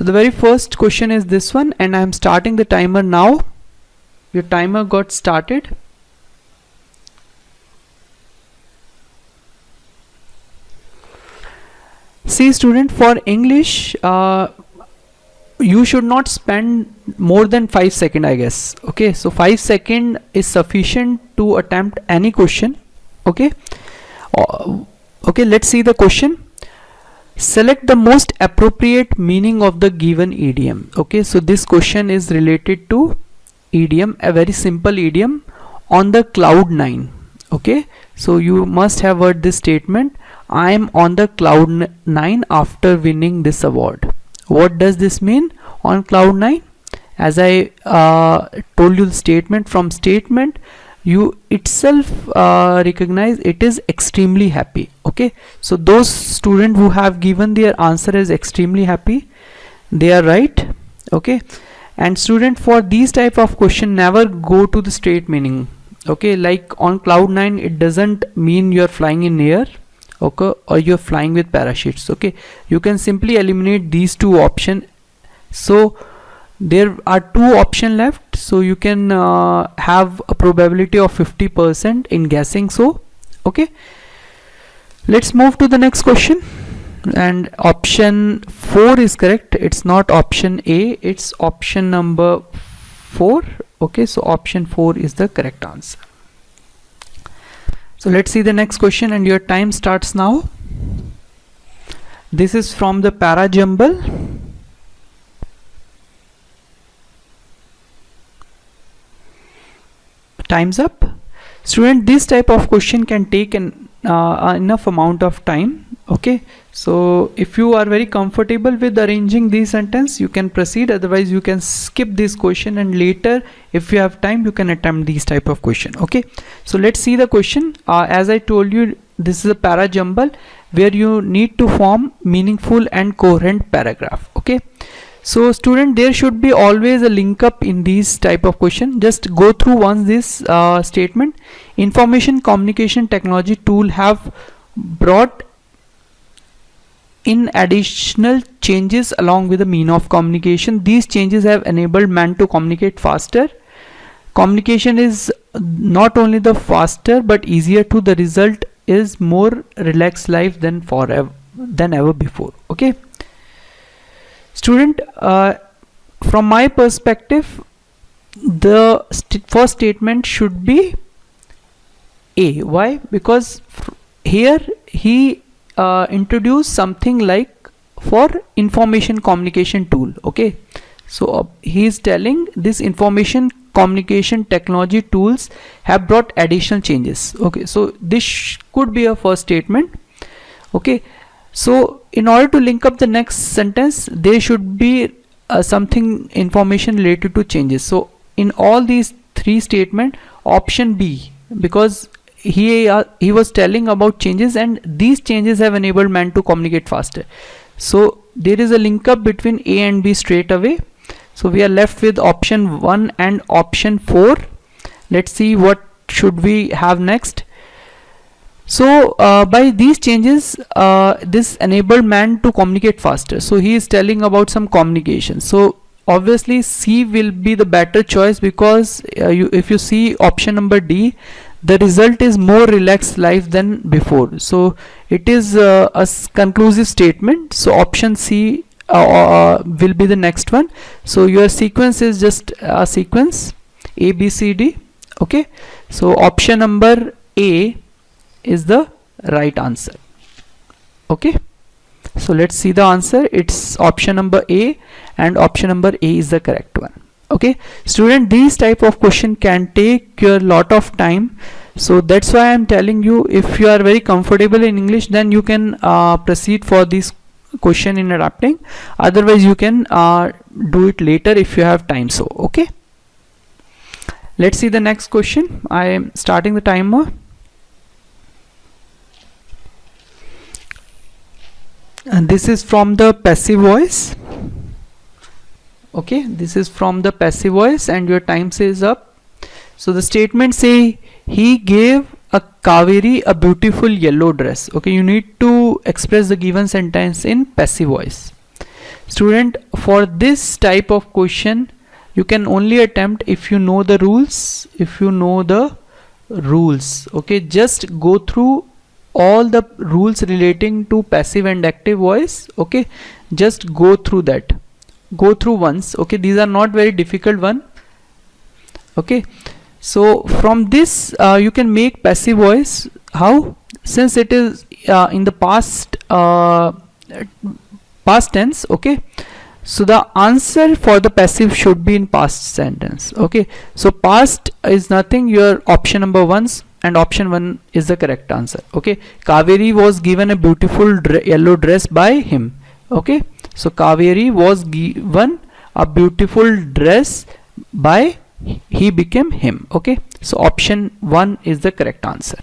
So the very first question is this one, and I am starting the timer now. Your timer got started. See student, for English you should not spend more than 5 seconds, I guess. Okay, so 5 seconds is sufficient to attempt any question. Okay, okay, let's see the question. Select the most appropriate meaning of the given idiom. Okay, so this question is related to idiom, a very simple idiom, on the cloud 9. Okay, so you must have heard this statement, I am on the cloud 9 after winning this award. What does this mean, on cloud 9? As I told you the statement, from statement you itself recognize it is extremely happy. Okay, so those students who have given their answer as extremely happy, they are right. Okay, and student, for these type of question, never go to the straight meaning. Okay, like on cloud 9, it doesn't mean you're flying in air, okay, or you're flying with parachutes. Okay, you can simply eliminate these two options. So there are two options left, so you can have a probability of 50% in guessing. So okay, let's move to the next question, and option 4 is correct. It's not option A, it's option number 4. Okay, so option 4 is the correct answer. So let's see the next question, and your time starts now. This is from the para jumble. Time's up. Student, this type of question can take an enough amount of time. Okay, so if you are very comfortable with arranging these sentence, you can proceed, otherwise you can skip this question, and later if you have time you can attempt these type of question. Okay, so let's see the question. As I told you, this is a para jumble where you need to form meaningful and coherent paragraph. Okay, so student, there should be always a link up in these type of question. Just go through once this statement. Information communication technology tool have brought in additional changes along with the mean of communication. These changes have enabled man to communicate faster. Communication is not only the faster but easier too. The result is more relaxed life than ever before. Okay, student, from my perspective, the first statement should be A. Why? Because here he introduce something like for information communication tool. Okay, so he is telling this information communication technology tools have brought additional changes. Okay, so this could be a first statement. Okay, so in order to link up the next sentence, there should be something information related to changes. So in all these three statements, option B, because he was telling about changes, and these changes have enabled man to communicate faster. So there is a link up between A and B straight away. So we are left with option 1 and option 4. Let's see what should we have next. So by these changes, this enabled man to communicate faster. So he is telling about some communication. So obviously C will be the better choice, because if you see option number D, the result is more relaxed life than before. So it is a conclusive statement. So option C will be the next one. So your sequence is just a sequence A, B, C, D. Okay, so option number A is the right answer. Okay, so let's see the answer. It's option number A, and option number A is the correct one. Okay, student, these type of question can take your lot of time. So that's why I'm telling you, if you are very comfortable in English, then you can proceed for this question in adapting. Otherwise you can do it later if you have time. So okay, let's see the next question. I am starting the timer. And this is from the passive voice. Okay, this is from the passive voice, and your time is up. So the statement say, he gave a Kaveri a beautiful yellow dress. Okay, you need to express the given sentence in passive voice. Student, for this type of question you can only attempt if you know the rules. Okay, just go through all the rules relating to passive and active voice. Okay, just go through once. Okay, these are not very difficult one. Okay, so from this you can make passive voice. How? Since it is in the past tense. Okay, so the answer for the passive should be in past sentence. Okay, so past is nothing, your option number 1, and option 1 is the correct answer. Okay, Kaveri was given a beautiful yellow dress by him. Okay, so Kaveri was given a beautiful dress by he became him. Okay, so option 1 is the correct answer.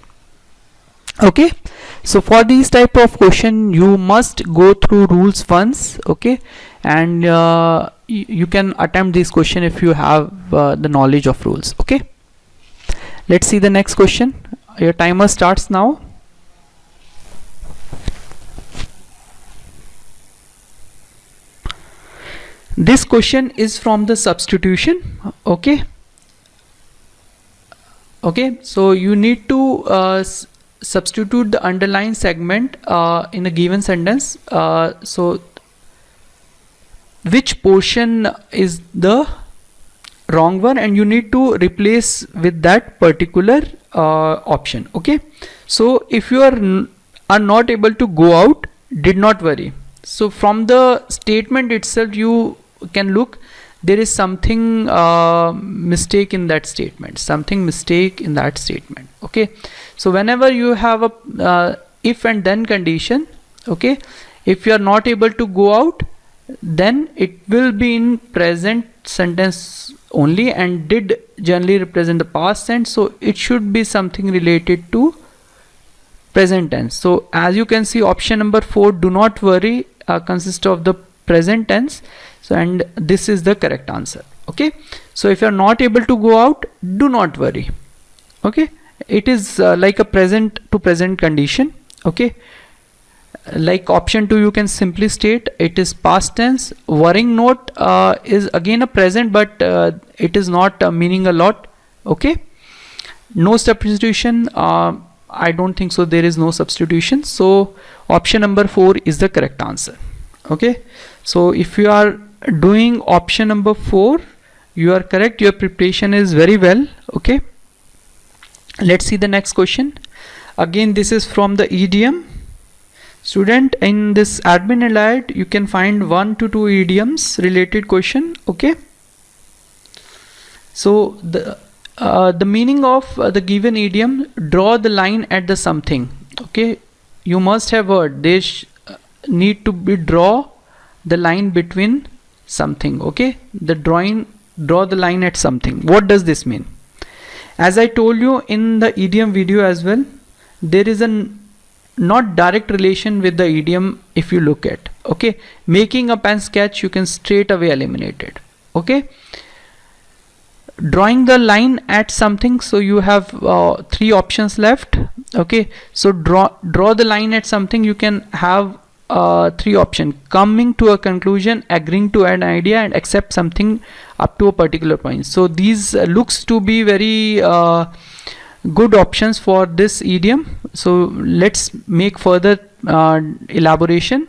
Okay, so for these type of question you must go through rules once. Okay, and you can attempt this question if you have the knowledge of rules. Okay, let's see the next question. Your timer starts now. This question is from the substitution. Okay, so you need to substitute the underlined segment in a given sentence. So which portion is the wrong one, and you need to replace with that particular option. Okay, so if you are not able to go out, did not worry. So from the statement itself you can look, there is something mistake in that statement, Okay, so whenever you have a if and then condition, okay, if you are not able to go out, then it will be in present sentence only, and did generally represent the past tense, so it should be something related to present tense. So as you can see, option number 4, do not worry, consists of the present tense. So, and this is the correct answer. Okay, so if you are not able to go out, do not worry. Okay, it is like a present to present condition. Okay, like option 2, you can simply state it is past tense. Worrying not is again a present, but it is not meaning a lot. Okay, no substitution, I don't think so, there is no substitution, so option number 4 is the correct answer. Okay, so if you are doing option number 4, you are correct, your preparation is very well. Okay, let's see the next question. Again, this is from the idiom. Student, in this admin allied you can find 1 to 2 idioms related question. Okay, so the meaning of the given idiom, draw the line at the something. Okay, you must have heard they need to be draw the line between something. Okay, draw the line at something. What does this mean? As I told you in the idiom video as well, there is a not direct relation with the idiom. If you look at, okay, making up and sketch, you can straight away eliminate it. Okay, drawing the line at something, so you have 3 options left. Okay, so draw the line at something, you can have 3 options: coming to a conclusion, agreeing to an idea, and accept something up to a particular point. So these looks to be very good options for this idiom. So let's make further elaboration.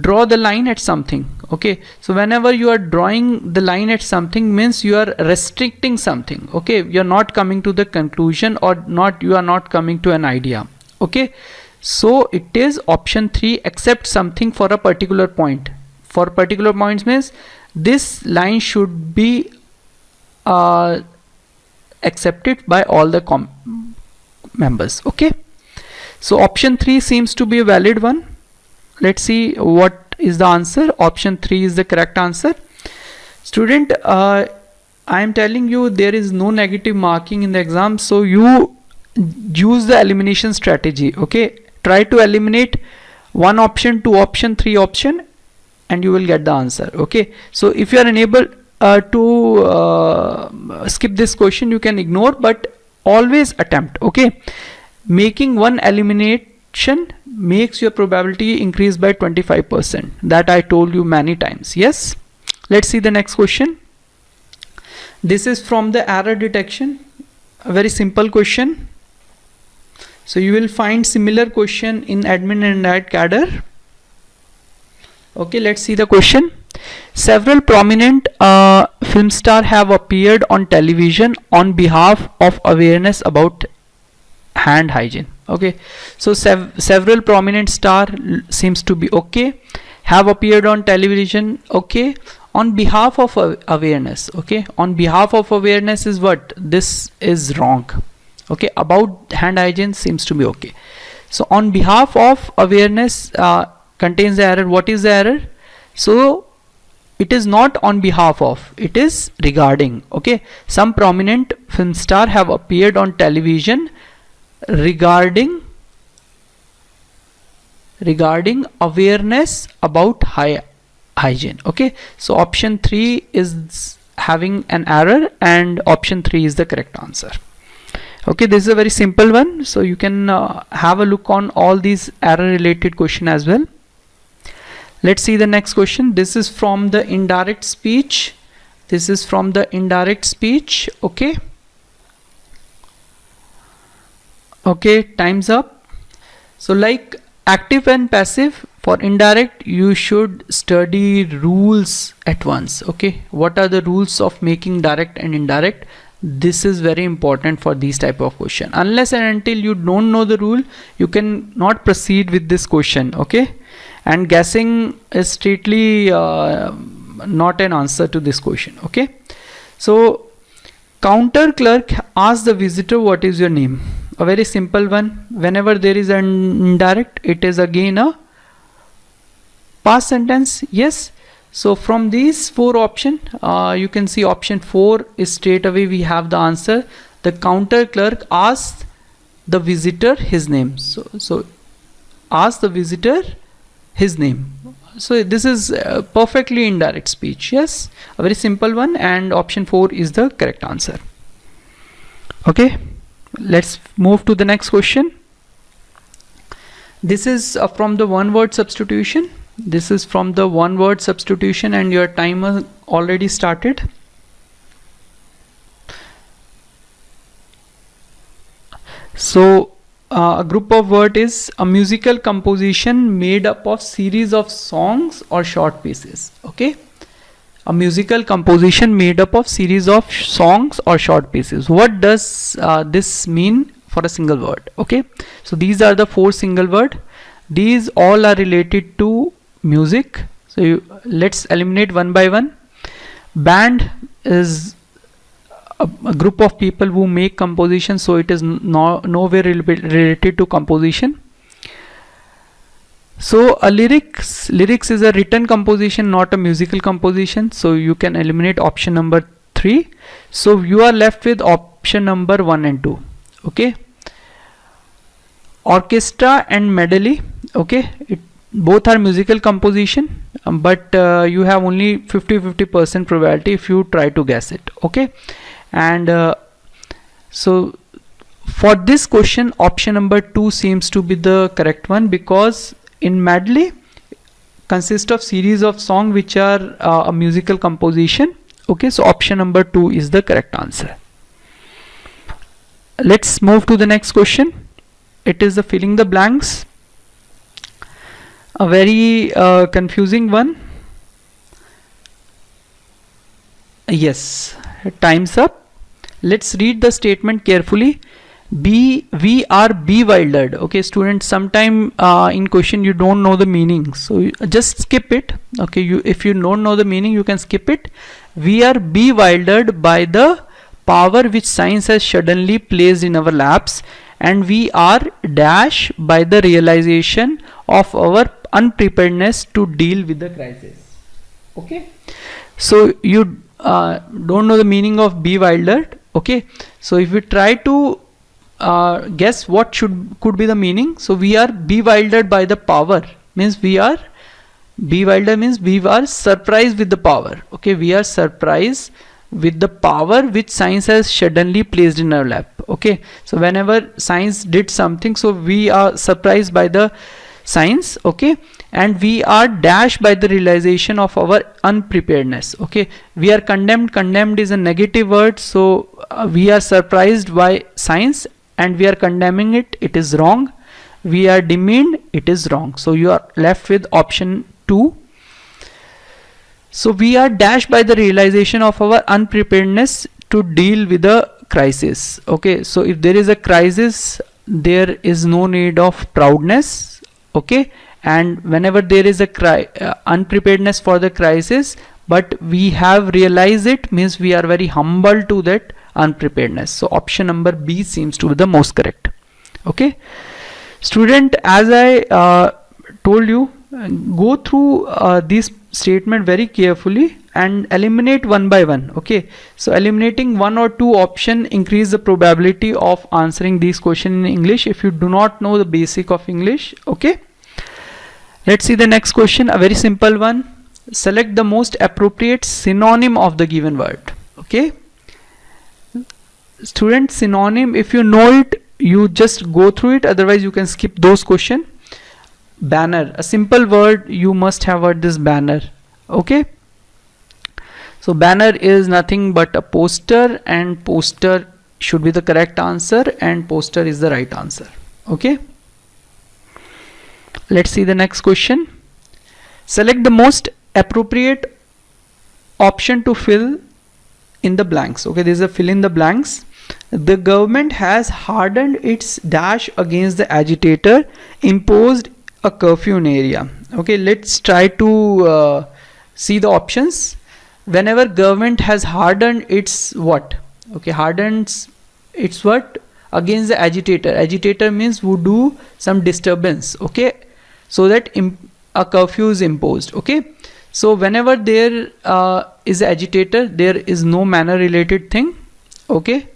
Draw the line at something. Okay, so whenever you are drawing the line at something, means you are restricting something. Okay, you are not coming to the conclusion, or you are not coming to an idea. Okay, so it is option 3, accept something for a particular point. For particular points means this line should be accepted by all the members. Okay, so option 3 seems to be a valid one. Let's see what is the answer. Option 3 is the correct answer. Student, I am telling you there is no negative marking in the exam, so you use the elimination strategy. Okay, try to eliminate 1 option, 2 option, 3 option, and you will get the answer. Okay, so if you are unable to skip this question, you can ignore, but always attempt. Okay, making 1 elimination makes your probability increase by 25%. That I told you many times. Yes. Let's see the next question. This is from the error detection. A very simple question. So you will find similar question in admin and indirect cadre. Okay, let's see the question. Several prominent film stars have appeared on television on behalf of awareness about hand hygiene. Okay, so several prominent star seems to be okay. Have appeared on television. Okay, on behalf of awareness. Okay, on behalf of awareness is what? This is wrong. Okay, about hand hygiene seems to be okay. So on behalf of awareness contains the error. What is the error? So it is not on behalf of, it is regarding. Okay, some prominent film star have appeared on television regarding awareness about hygiene. Okay, so option 3 is having an error and option 3 is the correct answer. Okay, this is a very simple one, so you can have a look on all these error related question as well. Let's see the next question. This is from the indirect speech. This is from the indirect speech. Okay. Okay, time's up. So like active and passive, for indirect you should study rules at once. Okay, what are the rules of making direct and indirect? This is very important for these type of question. Unless and until you don't know the rule, you can not proceed with this question. Okay, and guessing is strictly not an answer to this question. Okay, so counter clerk asks the visitor what is your name. A very simple one. Whenever there is an indirect, it is again a past sentence. Yes. So from these 4 options, you can see option 4 is straight away we have the answer. The counter clerk asks the visitor his name. So ask the visitor his name. So this is perfectly indirect speech. Yes, a very simple one, and option 4 is the correct answer. Okay, let's move to the next question. This is from the one word substitution. This is from the one word substitution and your timer already started. So a group of word is a musical composition made up of series of songs or short pieces. Okay, a musical composition made up of series of songs or short pieces. What does this mean for a single word? Okay, so these are the 4 single word. These all are related to music. So let's eliminate one by one. Band is a group of people who make composition, so it is nowhere related to composition. So a lyrics is a written composition, not a musical composition, so you can eliminate option number 3. So you are left with option number 1 and 2. Okay, orchestra and medley. Okay, both are musical composition, but you have only 50% probability if you try to guess it. Okay, and so for this question option number 2 seems to be the correct one, because in medley consists of series of songs which are a musical composition. Okay, so option number 2 is the correct answer. Let's move to the next question. It is the filling the blanks. A very confusing one. Yes, time's up. Let's read the statement carefully. We are bewildered. Okay, students, sometime in question you don't know the meaning, so just skip it. Okay, if you don't know the meaning, you can skip it. We are bewildered by the power which science has suddenly placed in our laps, and we are dash by the realization of our unpreparedness to deal with the crisis. Okay, so you don't know the meaning of bewildered. Okay, so if we try to guess what could be the meaning, so we are bewildered by the power means we are bewildered means we are surprised with the power. Okay, we are surprised with the power which science has suddenly placed in our lap. Okay, so whenever science did something, so we are surprised by the science, okay, and we are dashed by the realization of our unpreparedness. Okay, we are condemned. Condemned is a negative word, so we are surprised by science and we are condemning it. It is wrong. We are demeaned. It is wrong. So you are left with option 2. So we are dashed by the realization of our unpreparedness to deal with the crisis. Okay, so if there is a crisis, there is no need of proudness. Okay, and whenever there is a unpreparedness for the crisis, but we have realized it, means we are very humble to that unpreparedness. So option number B seems to be the most correct. Okay, student, as I told you, go through this statement very carefully and eliminate one by one. Okay, so eliminating one or two option increase the probability of answering these questions in English if you do not know the basic of English. Okay, let's see the next question, a very simple one. Select the most appropriate synonym of the given word. Okay, student, synonym, if you know it, you just go through it, otherwise you can skip those questions. Banner, a simple word, you must have heard this banner. Okay, so banner is nothing but a poster, and poster should be the correct answer, and poster is the right answer. Okay, let's see the next question. Select the most appropriate option to fill in the blanks. Okay, there is a fill in the blanks. The government has hardened its dash against the agitator, imposed a curfew in area. Okay, let's try to see the options. Whenever government has hardened its what? Okay, hardens its what? Against the agitator. Agitator means who do some disturbance. Okay, so that a curfew is imposed. Okay, so whenever there is agitator, there is no manner related thing. Okay,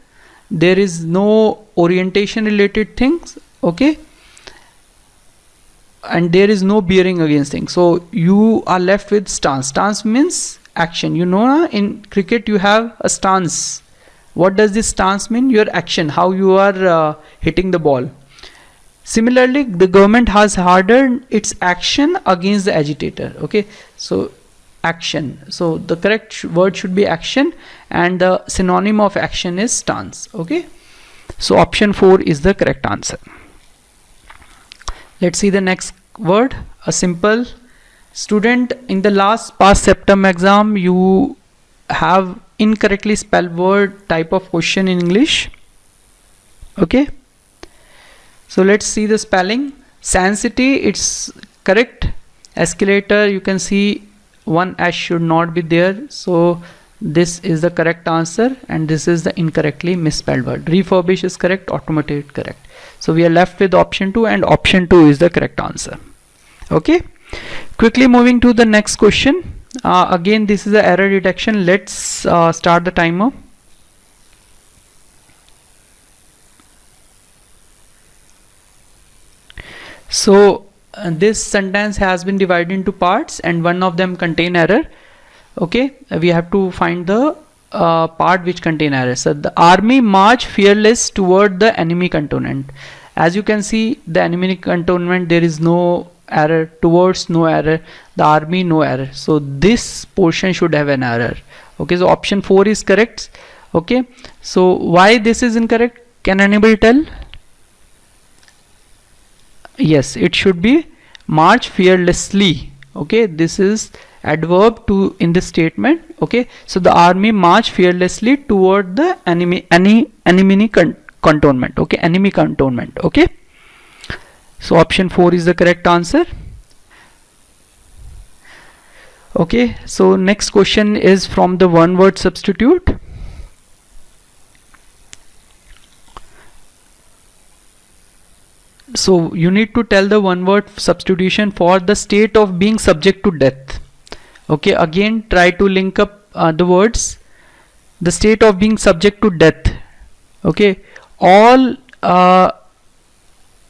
there is no orientation related things. Okay, and there is no bearing against things, so you are left with stance. Stance means action. You know, in cricket you have a stance. What does this stance mean? Your action, how you are hitting the ball. Similarly, the government has hardened its action against the agitator. Okay, so action, so the correct word should be action, and the synonym of action is stance. Okay, so option 4 is the correct answer. Let's see the next word, a simple. Student, in the last past September exam, you have incorrectly spelled word type of question in English. Okay, so let's see the spelling. Sanctity, it's correct. Escalator, you can see one S should not be there, so this is the correct answer, and this is the incorrectly misspelled word. Refurbish is correct, automated correct. So we are left with option 2, and option 2 is the correct answer. Okay, quickly moving to the next question. Again, this is the error detection. Let's start the timer. So this sentence has been divided into parts, and one of them contain error. Okay, we have to find the part which contain error. So the army march fearless toward the enemy cantonment. As you can see, the enemy cantonment, there is no error. Towards, no error. The army, no error. So this portion should have an error. Okay, so option 4 is correct. Okay, so why this is incorrect? Can anybody tell? Yes, it should be march fearlessly. Okay, this is adverb to in this statement. Okay, so the army march fearlessly toward the enemy cantonment. Okay, enemy cantonment. Okay, so option 4 is the correct answer. Okay, so next question is from the one word substitute. So you need to tell the one word substitution for the state of being subject to death. Okay, again try to link up the words. The state of being subject to death. Okay, all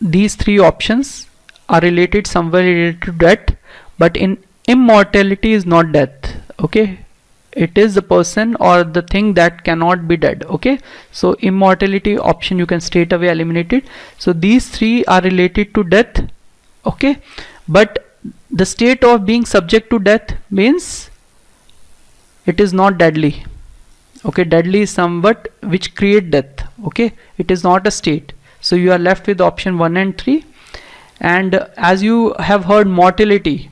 these three options are related, somewhere related to death, but in immortality is not death. Okay, it is the person or the thing that cannot be dead. Okay, so immortality option you can straight away eliminate it. So these three are related to death. Okay, but the state of being subject to death means it is not deadly. Okay, deadly is somewhat which create death. Okay, it is not a state. So you are left with option 1 and 3. And as you have heard, mortality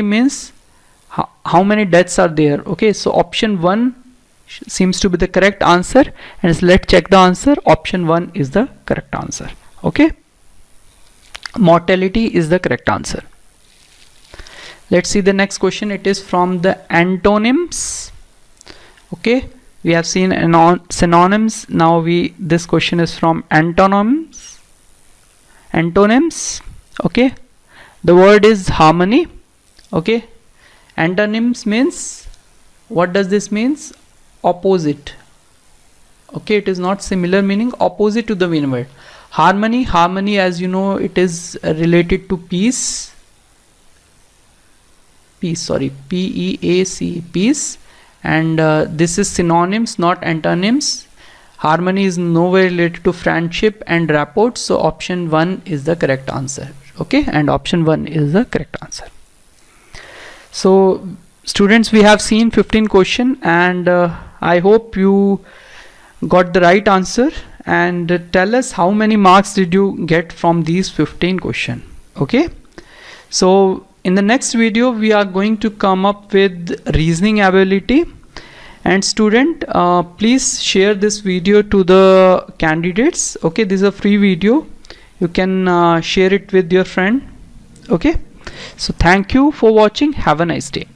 means how many deaths are there. Okay, so option 1 seems to be the correct answer, and let's check the answer. Option 1 is the correct answer. Okay, mortality is the correct answer. Let's see the next question. It is from the antonyms. Okay, we have seen synonyms. Now this question is from antonyms. Okay, the word is harmony. Okay, antonyms means, what does this means? Opposite. Okay, it is not similar meaning, opposite to the main word. Harmony, as you know, it is related to peace, P-E-A-C, peace. And this is synonyms, not antonyms. Harmony is nowhere related to friendship and rapport, so option 1 is the correct answer. Okay, and option 1 is the correct answer. So students, we have seen 15 question, and I hope you got the right answer, and tell us how many marks did you get from these 15 question. Okay, so in the next video we are going to come up with reasoning ability. And student, please share this video to the candidates. Okay, this is a free video, you can share it with your friend. Okay, so thank you for watching. Have a nice day.